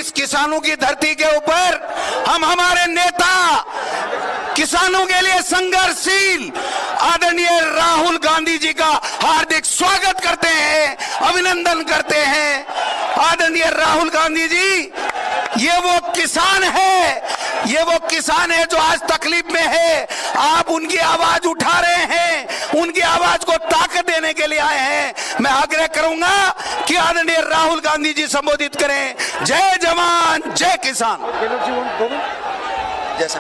इस किसानों की धरती के ऊपर हम हमारे नेता किसानों के लिए संघर्षशील आदरणीय राहुल गांधी जी का हार्दिक स्वागत करते हैं, अभिनंदन करते हैं। आदरणीय राहुल गांधी जी ये वो किसान है, ये वो किसान है जो आज तकलीफ में है। आप उनकी आवाज उठा रहे हैं, उनकी आवाज को ताकत देने के लिए आए हैं। मैं आग्रह करूंगा कि आदरणीय राहुल गांधी जी संबोधित करें। जय जवान जय किसान। जैसा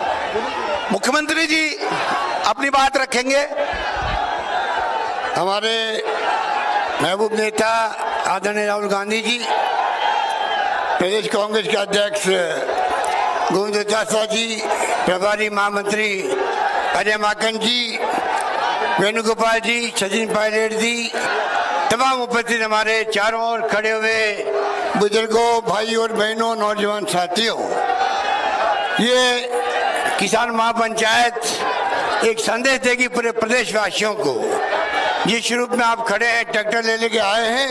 मुख्यमंत्री जी अपनी बात रखेंगे। हमारे महबूब नेता आदरणीय राहुल गांधी जी, प्रदेश कांग्रेस के अध्यक्ष गोविंद डोटासरा जी, प्रभारी महामंत्री अजय माकन जी, वेणुगोपाल जी, सचिन पायलट जी, तमाम उपस्थित हमारे चारों ओर खड़े हुए बुजुर्गों, भाई और बहनों, नौजवान साथियों, ये किसान महापंचायत एक संदेश देगी पूरे प्रदेशवासियों को। जिस रूप में आप खड़े हैं, ट्रैक्टर ले लेके आए हैं,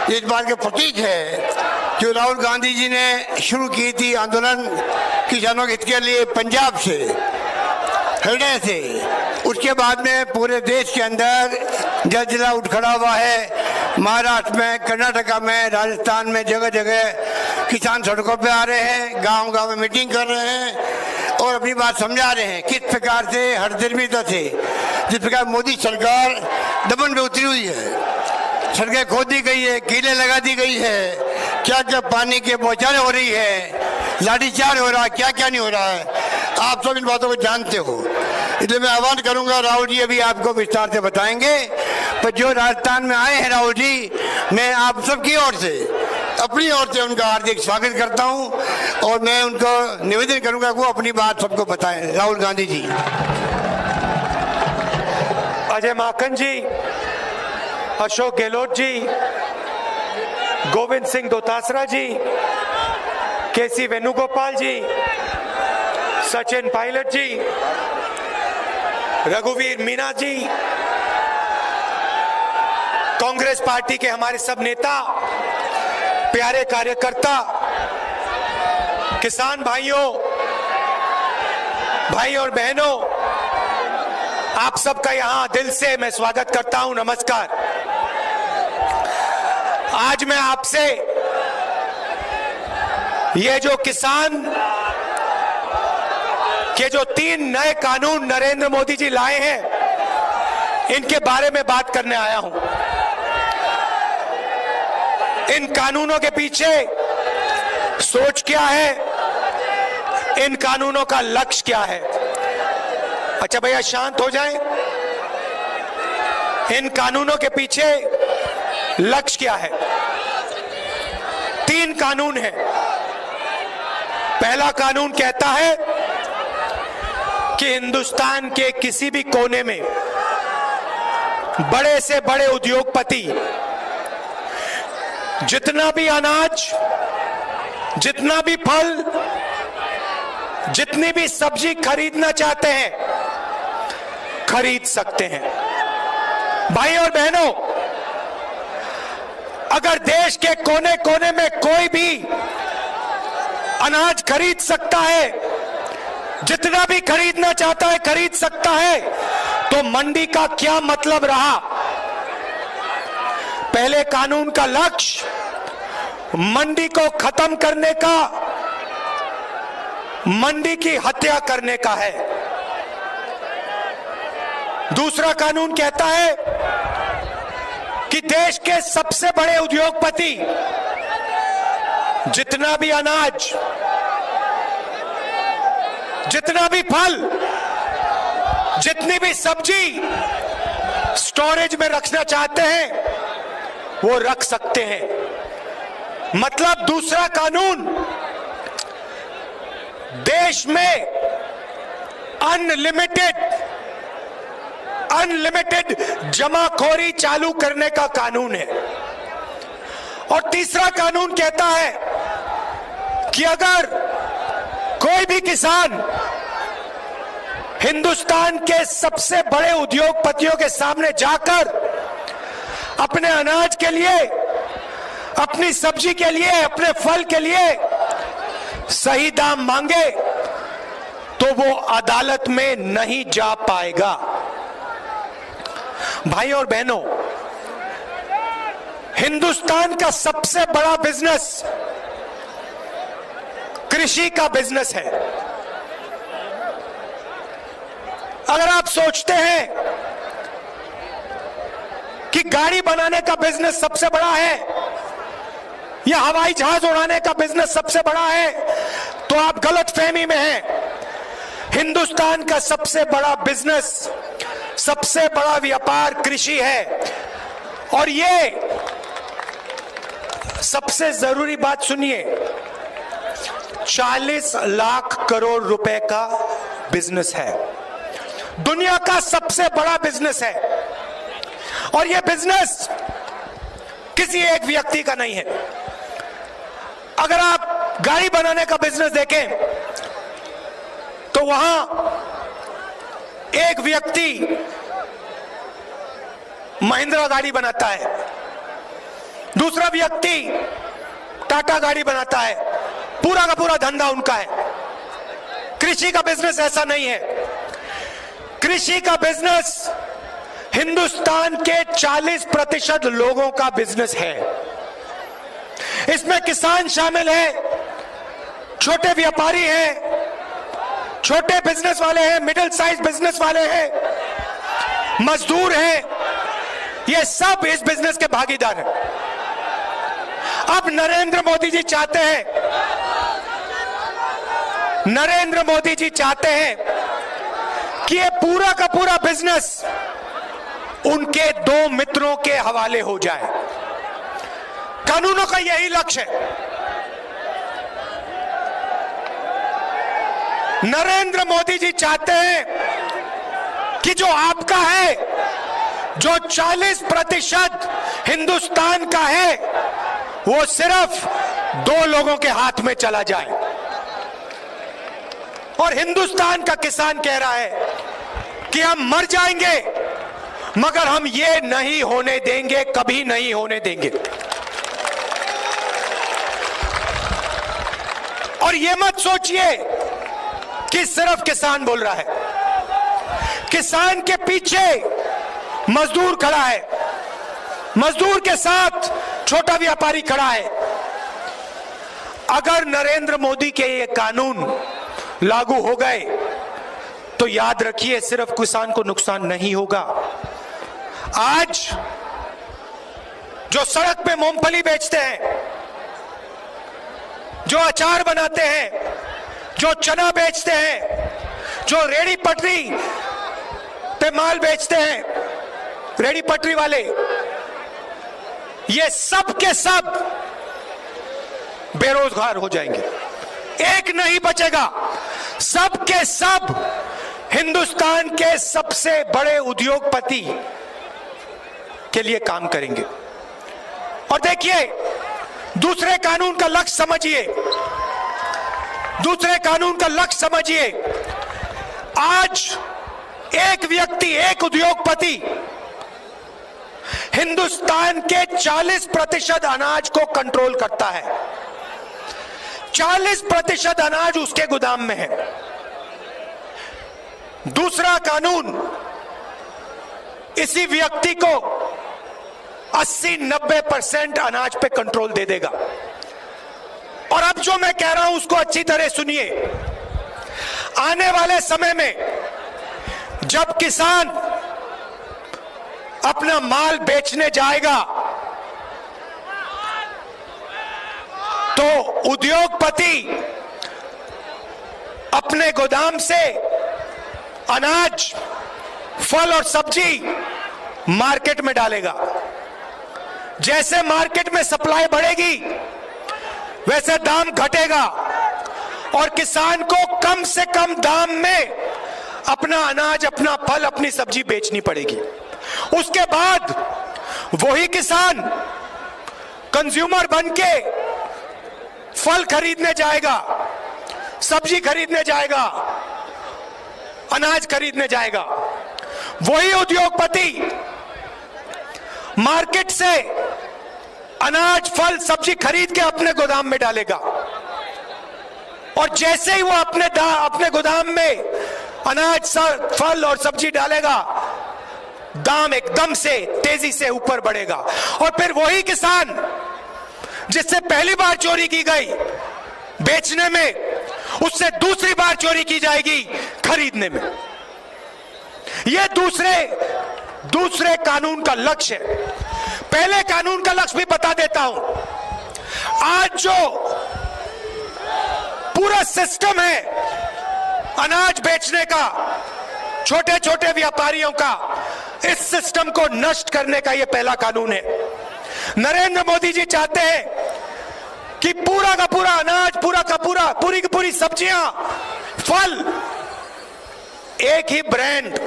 इस बात के प्रतीक है जो राहुल गांधी जी ने शुरू की थी आंदोलन किसानों के हित के लिए पंजाब से, हरियाणा से, उसके बाद में पूरे देश के अंदर जलजिला उठ खड़ा हुआ है। महाराष्ट्र में, कर्नाटका में, राजस्थान में जगह जगह किसान सड़कों पे आ रहे हैं, गांव गांव में मीटिंग कर रहे हैं और अपनी बात समझा रहे हैं किस प्रकार से हठधर्मिता से, जिस प्रकार मोदी सरकार दमन में उतरी हुई है, सड़कें खोदी गई है, कीलें लगा दी गई है, क्या क्या पानी के बौछारें हो रही है, लाठीचार्ज हो रहा है, क्या क्या नहीं हो रहा है, आप सब इन बातों को जानते हो। इसलिए मैं आह्वान करूंगा, राहुल जी अभी आपको विस्तार से बताएंगे, पर जो राजस्थान में आए हैं राहुल जी, मैं आप सबकी ओर से, अपनी ओर से उनका हार्दिक स्वागत करता हूं और मैं उनको निवेदन करूंगा वो अपनी बात सबको बताएं। राहुल गांधी जी। अजय माकन जी, अशोक गहलोत जी, गोविंद सिंह डोटासरा जी, केसी वेणुगोपाल जी, सचिन पायलट जी, रघुवीर मीना जी, कांग्रेस पार्टी के हमारे सब नेता, प्यारे कार्यकर्ता, किसान भाइयों, भाई और बहनों, आप सबका यहां दिल से मैं स्वागत करता हूं। नमस्कार। आज मैं आपसे ये जो किसान के जो 3 नए कानून नरेंद्र मोदी जी लाए हैं, इनके बारे में बात करने आया हूं। इन कानूनों के पीछे सोच क्या है, इन कानूनों का लक्ष्य क्या है। अच्छा भैया शांत हो जाएं। इन कानूनों के पीछे लक्ष्य क्या है? 3 कानून हैं। पहला कानून कहता है कि हिंदुस्तान के किसी भी कोने में बड़े से बड़े उद्योगपति जितना भी अनाज, जितना भी फल, जितनी भी सब्जी खरीदना चाहते हैं खरीद सकते हैं। भाई और बहनों, अगर देश के कोने कोने में कोई भी अनाज खरीद सकता है, जितना भी खरीदना चाहता है खरीद सकता है, तो मंडी का क्या मतलब रहा? पहले कानून का लक्ष्य मंडी को खत्म करने का, मंडी की हत्या करने का है। दूसरा कानून कहता है कि देश के सबसे बड़े उद्योगपति जितना भी अनाज, जितना भी फल, जितनी भी सब्जी स्टोरेज में रखना चाहते हैं वो रख सकते हैं। मतलब दूसरा कानून देश में अनलिमिटेड जमाखोरी चालू करने का कानून है। और तीसरा कानून कहता है कि अगर कोई भी किसान हिंदुस्तान के सबसे बड़े उद्योगपतियों के सामने जाकर अपने अनाज के लिए, अपनी सब्जी के लिए, अपने फल के लिए सही दाम मांगे तो वो अदालत में नहीं जा पाएगा। भाई और बहनों, हिंदुस्तान का सबसे बड़ा बिजनेस कृषि का बिजनेस है। अगर आप सोचते हैं कि गाड़ी बनाने का बिजनेस सबसे बड़ा है या हवाई जहाज उड़ाने का बिजनेस सबसे बड़ा है, तो आप गलतफहमी में हैं। हिंदुस्तान का सबसे बड़ा बिजनेस, सबसे बड़ा व्यापार कृषि है। और ये सबसे जरूरी बात सुनिए, 40 लाख करोड़ रुपए का बिजनेस है, दुनिया का सबसे बड़ा बिजनेस है। और यह बिजनेस किसी एक व्यक्ति का नहीं है। अगर आप गाड़ी बनाने का बिजनेस देखें तो वहां एक व्यक्ति महिंद्रा गाड़ी बनाता है, दूसरा व्यक्ति टाटा गाड़ी बनाता है, पूरा का पूरा धंधा उनका है। कृषि का बिजनेस ऐसा नहीं है। कृषि का बिजनेस हिंदुस्तान के 40% लोगों का बिजनेस है। इसमें किसान शामिल है, छोटे व्यापारी हैं, छोटे बिजनेस वाले हैं, मिडिल साइज बिजनेस वाले हैं, मजदूर हैं, ये सब इस बिजनेस के भागीदार हैं। अब नरेंद्र मोदी जी चाहते हैं, नरेंद्र मोदी जी चाहते हैं कि ये पूरा का पूरा बिजनेस उनके 2 मित्रों के हवाले हो जाए। कानूनों का यही लक्ष्य है। नरेंद्र मोदी जी चाहते हैं कि जो आपका है, जो 40% हिंदुस्तान का है, वो सिर्फ 2 लोगों के हाथ में चला जाए। और हिंदुस्तान का किसान कह रहा है कि हम मर जाएंगे मगर हम ये नहीं होने देंगे, कभी नहीं होने देंगे। और ये मत सोचिए कि सिर्फ किसान बोल रहा है, किसान के पीछे मजदूर खड़ा है, मजदूर के साथ छोटा व्यापारी खड़ा है। अगर नरेंद्र मोदी के ये कानून लागू हो गए तो याद रखिए, सिर्फ किसान को नुकसान नहीं होगा। आज जो सड़क पे मूंगफली बेचते हैं, जो अचार बनाते हैं, जो चना बेचते हैं, जो रेड़ी पटरी पे माल बेचते हैं, रेड़ी पटरी वाले, ये सब के सब बेरोजगार हो जाएंगे, एक नहीं बचेगा। सब के सब हिंदुस्तान के सबसे बड़े उद्योगपति के लिए काम करेंगे। और देखिए, दूसरे कानून का लक्ष्य समझिए, दूसरे कानून का लक्ष्य समझिए। आज एक व्यक्ति, एक उद्योगपति हिंदुस्तान के 40% अनाज को कंट्रोल करता है। 40% अनाज उसके गोदाम में है। दूसरा कानून इसी व्यक्ति को 80-90% अनाज पे कंट्रोल दे देगा। और अब जो मैं कह रहा हूं उसको अच्छी तरह सुनिए। आने वाले समय में जब किसान अपना माल बेचने जाएगा तो उद्योगपति अपने गोदाम से अनाज, फल और सब्जी मार्केट में डालेगा। जैसे मार्केट में सप्लाई बढ़ेगी वैसे दाम घटेगा और किसान को कम से कम दाम में अपना अनाज, अपना फल, अपनी सब्जी बेचनी पड़ेगी। उसके बाद वही किसान कंज्यूमर बनके फल खरीदने जाएगा, सब्जी खरीदने जाएगा, अनाज खरीदने जाएगा। वही उद्योगपति मार्केट से अनाज, फल, सब्जी खरीद के अपने गोदाम में डालेगा। और जैसे ही वो अपने गोदाम में अनाज, फल और सब्जी डालेगा, दाम एकदम से तेजी से ऊपर बढ़ेगा। और फिर वही किसान जिससे पहली बार चोरी की गई बेचने में, उससे दूसरी बार चोरी की जाएगी खरीदने में। यह दूसरे कानून का लक्ष्य है। पहले कानून का लक्ष्य भी बता देता हूं। आज जो पूरा सिस्टम है अनाज बेचने का, छोटे छोटे व्यापारियों का, इस सिस्टम को नष्ट करने का यह पहला कानून है। नरेंद्र मोदी जी चाहते हैं कि पूरा का पूरा अनाज, पूरा का पूरा, पूरी की पूरी सब्जियां, फल एक ही ब्रांड,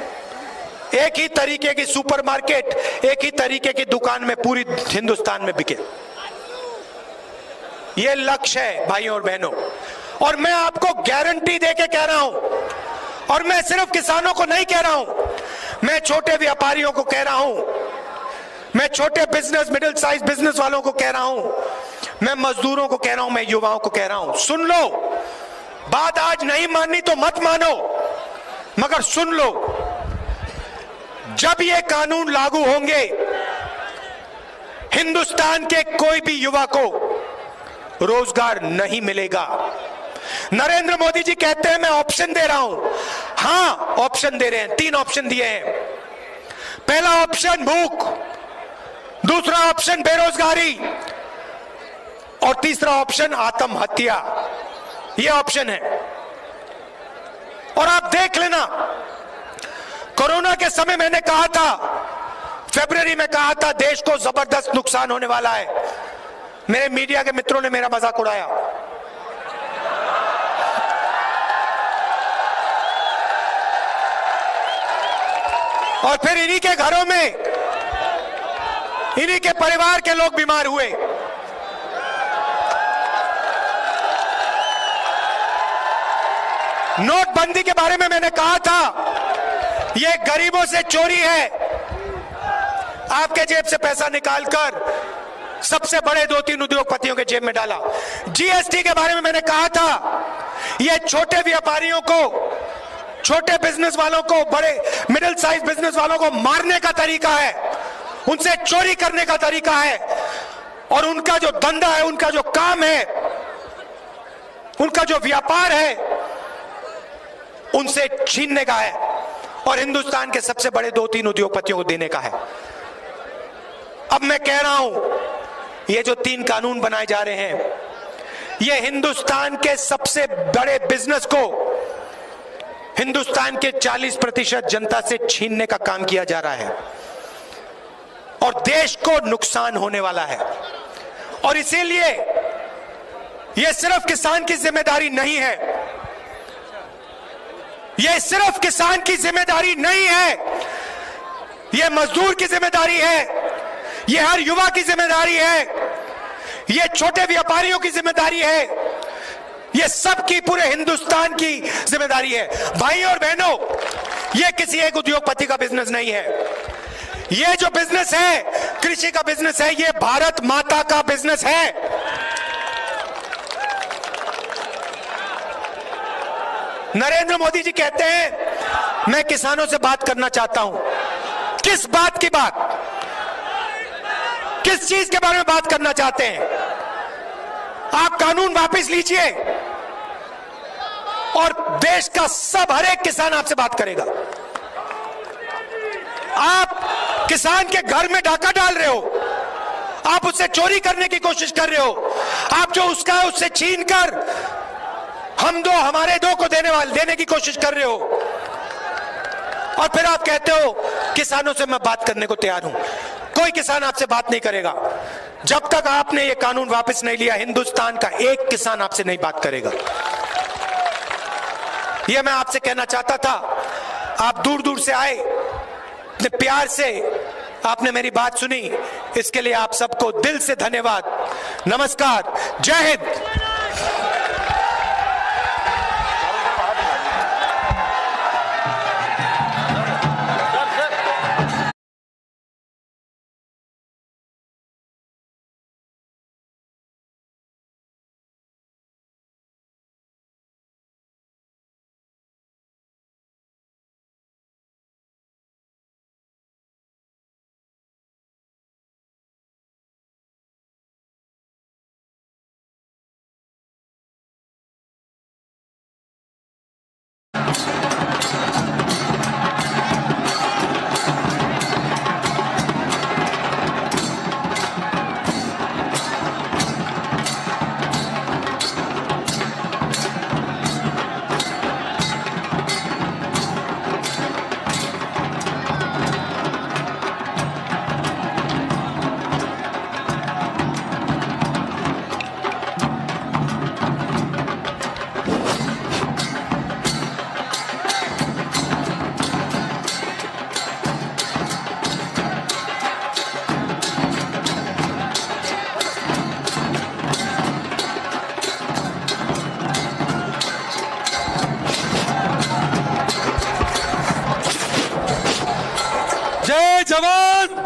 एक ही तरीके की सुपरमार्केट, एक ही तरीके की दुकान में पूरी हिंदुस्तान में बिके। यह लक्ष्य है भाइयों और बहनों। और मैं आपको गारंटी देके कह रहा हूं, और मैं सिर्फ किसानों को नहीं कह रहा हूं, मैं छोटे व्यापारियों को कह रहा हूं, मैं छोटे बिजनेस, मिडिल साइज बिजनेस वालों को कह रहा हूं, मैं मजदूरों को कह रहा हूं, मैं युवाओं को कह रहा हूं, सुन लो। बात आज नहीं माननी तो मत मानो, मगर सुन लो। जब ये कानून लागू होंगे, हिंदुस्तान के कोई भी युवा को रोजगार नहीं मिलेगा। नरेंद्र मोदी जी कहते हैं मैं ऑप्शन दे रहा हूं। हां, ऑप्शन दे रहे हैं। 3 ऑप्शन दिए हैं। पहला ऑप्शन भूख, दूसरा ऑप्शन बेरोजगारी, और तीसरा ऑप्शन आत्महत्या। यह ऑप्शन है। और आप देख लेना, कोरोना के समय मैंने कहा था, फरवरी में कहा था, देश को जबरदस्त नुकसान होने वाला है। मेरे मीडिया के मित्रों ने मेरा मजाक उड़ाया। और फिर इन्हीं के घरों में, इन्हीं के परिवार के लोग बीमार हुए। नोटबंदी के बारे में मैंने कहा था, यह गरीबों से चोरी है। आपके जेब से पैसा निकालकर सबसे बड़े 2-3 उद्योगपतियों के जेब में डाला। जीएसटी के बारे में मैंने कहा था, यह छोटे व्यापारियों को, छोटे बिजनेस वालों को, बड़े मिडिल साइज बिजनेस वालों को मारने का तरीका है, उनसे चोरी करने का तरीका है, और उनका जो धंधा है, उनका जो काम है, उनका जो व्यापार है, उनसे छीनने का है, और हिंदुस्तान के सबसे बड़े 2-3 उद्योगपतियों को देने का है। अब मैं कह रहा हूं, ये जो 3 कानून बनाए जा रहे हैं, ये हिंदुस्तान के सबसे बड़े बिजनेस को, हिंदुस्तान के 40% जनता से छीनने का काम किया जा रहा है, और देश को नुकसान होने वाला है। और इसीलिए यह सिर्फ किसान की जिम्मेदारी नहीं है, यह सिर्फ किसान की जिम्मेदारी नहीं है, यह मजदूर की जिम्मेदारी है, यह हर युवा की जिम्मेदारी है, यह छोटे व्यापारियों की जिम्मेदारी है, यह सबकी, पूरे हिंदुस्तान की जिम्मेदारी है। भाइयों और बहनों, यह किसी एक उद्योगपति का बिजनेस नहीं है। यह जो बिजनेस है, कृषि का बिजनेस है, यह भारत माता का बिजनेस है। नरेंद्र मोदी जी कहते हैं मैं किसानों से बात करना चाहता हूं। किस बात की बात, किस चीज के बारे में बात करना चाहते हैं? आप कानून वापस लीजिए और देश का हर एक किसान आपसे बात करेगा। आप किसान के घर में डाका डाल रहे हो, आप उससे चोरी करने की कोशिश कर रहे हो, आप जो उसका है उससे छीन कर हम दो हमारे दो को देने की कोशिश कर रहे हो, और फिर आप कहते हो किसानों से मैं बात करने को तैयार हूं। कोई किसान आपसे बात नहीं करेगा जब तक आपने ये कानून वापस नहीं लिया। हिंदुस्तान का एक किसान आपसे नहीं बात करेगा। ये मैं आपसे कहना चाहता था। आप दूर दूर से आए, इतने प्यार से आपने मेरी बात सुनी, इसके लिए आप सबको दिल से धन्यवाद। नमस्कार, जय हिंद। जय जवान